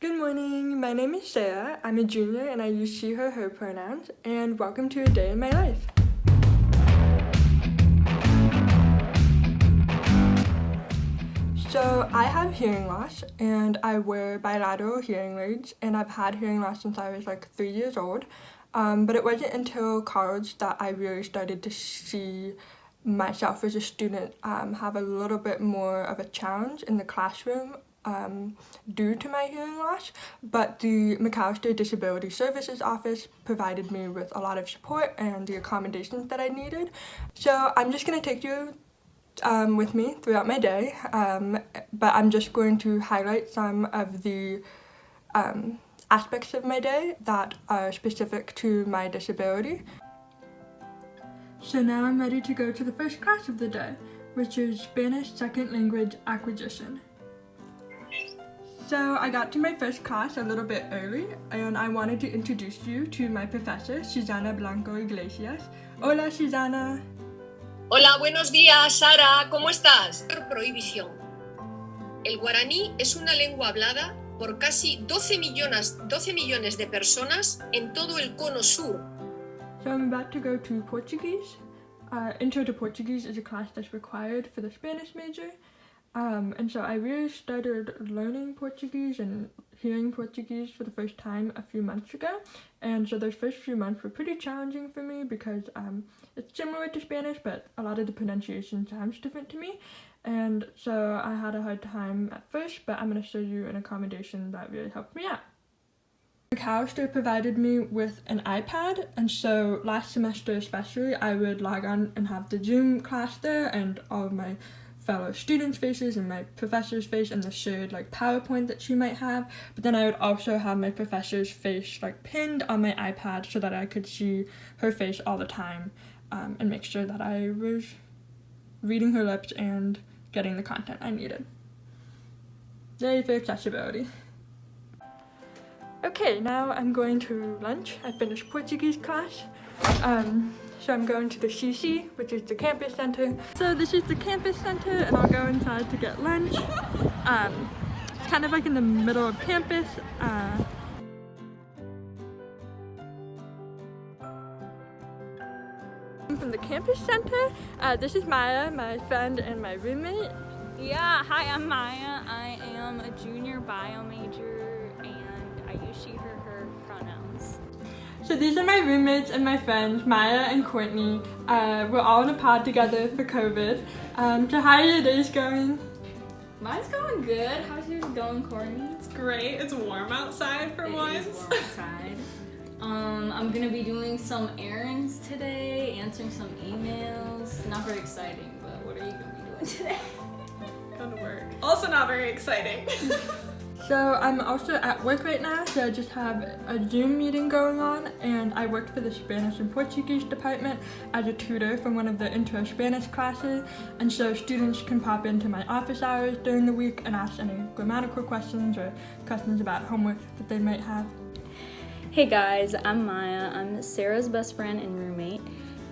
Good morning, my name is Sarah. I'm a junior and I use she, her pronouns, and welcome to a day in my life. So I have hearing loss and I wear bilateral hearing aids, and I've had hearing loss since I was like 3 years old. But it wasn't until college that I really started to see myself as a student have a little bit more of a challenge in the classroom due to my hearing loss, but the MacACCESS Disability Services Office provided me with a lot of support and the accommodations that I needed. So I'm just going to take you with me throughout my day, but I'm just going to highlight some of the aspects of my day that are specific to my disability. So now I'm ready to go to the first class of the day, which is Spanish Second Language Acquisition. So I got to my first class a little bit early, and I wanted to introduce you to my professor, Susana Blanco Iglesias. Hola, Susana. Hola, buenos días, Sara. ¿Cómo estás? Prohibición. El guaraní es una lengua hablada por casi 12 millones de personas en todo el cono sur. So I'm about to go to Portuguese. Intro to Portuguese is a class that's required for the Spanish major. And so I really started learning Portuguese and hearing Portuguese for the first time a few months ago. And so those first few months were pretty challenging for me because it's similar to Spanish, but a lot of the pronunciation sounds different to me. And so I had a hard time at first, but I'm going to show you an accommodation that really helped me out. MacACCESS provided me with an iPad, and so last semester especially, I would log on and have the Zoom class there and all of my fellow students' faces and my professor's face and the shared like PowerPoint that she might have, but then I would also have my professor's face like pinned on my iPad so that I could see her face all the time and make sure that I was reading her lips and getting the content I needed. Yay for accessibility. Okay, now I'm going to lunch. I finished Portuguese class. So I'm going to the CC, which is the campus center. So this is the campus center, and I'll go inside to get lunch. It's kind of like in the middle of campus. From the campus center, this is Maya, my friend and my roommate. Yeah, hi, I'm Maya. I am a junior bio major, and I use she, her pronouns. So these are my roommates and my friends, Maya and Courtney. We're all in a pod together for COVID. So how are your days going? Mine's going good. How's yours going, Courtney? It's great. It's warm outside for once. It is warm outside. I'm gonna be doing some errands today, answering some emails. Not very exciting, but what are you gonna be doing today? Going to work. Also not very exciting. So I'm also at work right now, so I just have a Zoom meeting going on, and I work for the Spanish and Portuguese department as a tutor from one of the intro Spanish classes, and so students can pop into my office hours during the week and ask any grammatical questions or questions about homework that they might have. Hey guys, I'm Maya. I'm Sarah's best friend and roommate,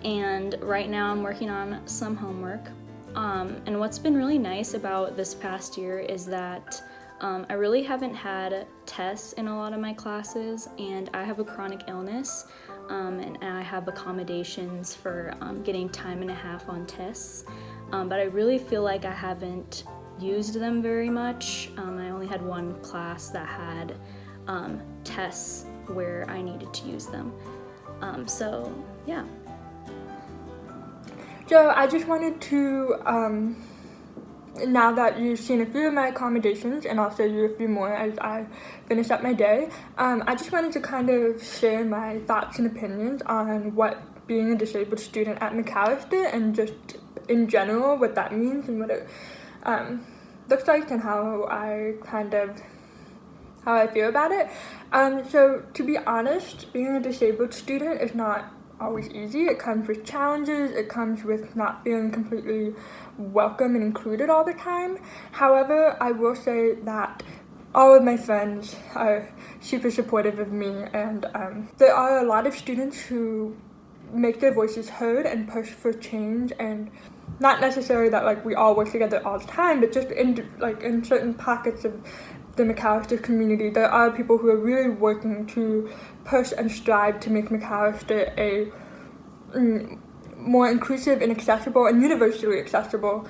and right now I'm working on some homework. And what's been really nice about this past year is that I really haven't had tests in a lot of my classes, and I have a chronic illness, and I have accommodations for getting time and a half on tests, but I really feel like I haven't used them very much. I only had one class that had tests where I needed to use them. So yeah. So I just wanted to, now that you've seen a few of my accommodations, and I'll show you a few more as I finish up my day, I just wanted to kind of share my thoughts and opinions on what being a disabled student at MacACCESS and just in general what that means and what it looks like and how I feel about it. So to be honest, being a disabled student is not always easy. It comes with challenges, it comes with not feeling completely welcome and included all the time. However, I will say that all of my friends are super supportive of me, and there are a lot of students who make their voices heard and push for change, and not necessarily that like we all work together all the time, but just in certain pockets of the MacACCESS community, there are people who are really working to push and strive to make MacACCESS a more inclusive and accessible and universally accessible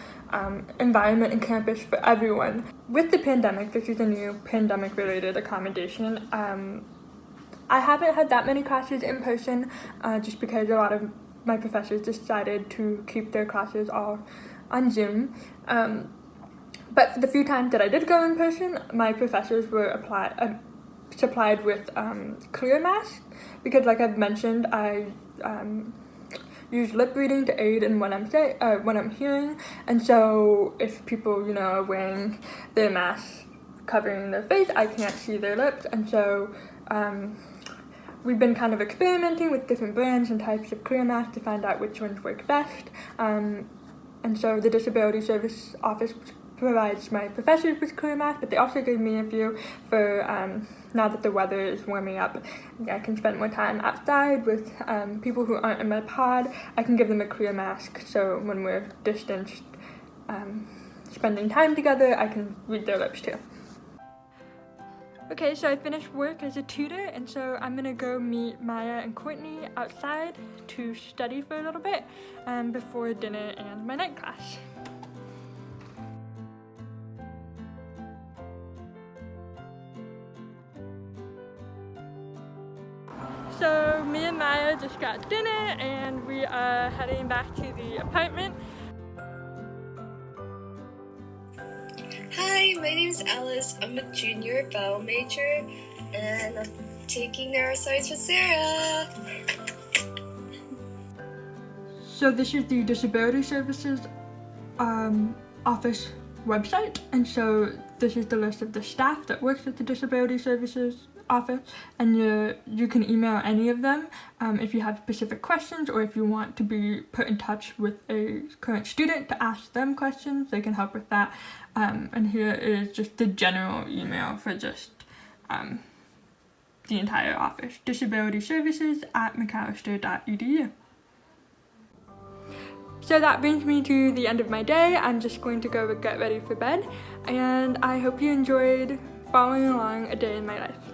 environment and campus for everyone. With the pandemic, this is a new pandemic-related accommodation. I haven't had that many classes in person just because a lot of my professors decided to keep their classes all on Zoom. But for the few times that I did go in person, my professors were supplied with clear masks because, like I've mentioned, I use lip reading to aid in what I'm hearing, and so if people, you know, are wearing their masks covering their face, I can't see their lips, and so we've been kind of experimenting with different brands and types of clear masks to find out which ones work best, and so the Disability Service Office provides my professors with clear masks, but they also gave me a few for now that the weather is warming up. I can spend more time outside with people who aren't in my pod. I can give them a clear mask, so when we're distanced, spending time together, I can read their lips too. Okay, so I finished work as a tutor, and so I'm gonna go meet Maya and Courtney outside to study for a little bit before dinner and my night class. So me and Maya just got dinner and we are heading back to the apartment. Hi, my name is Alice. I'm a junior bio major and I'm taking neuroscience with Sarah. So this is the Disability Services Office website, and so this is the list of the staff that works at the Disability Services Office, and you can email any of them if you have specific questions, or if you want to be put in touch with a current student to ask them questions, they can help with that. And here is just the general email for just the entire office: disabilityservices@macaccess.edu. So that brings me to the end of my day. I'm just going to go get ready for bed, and I hope you enjoyed following along a day in my life.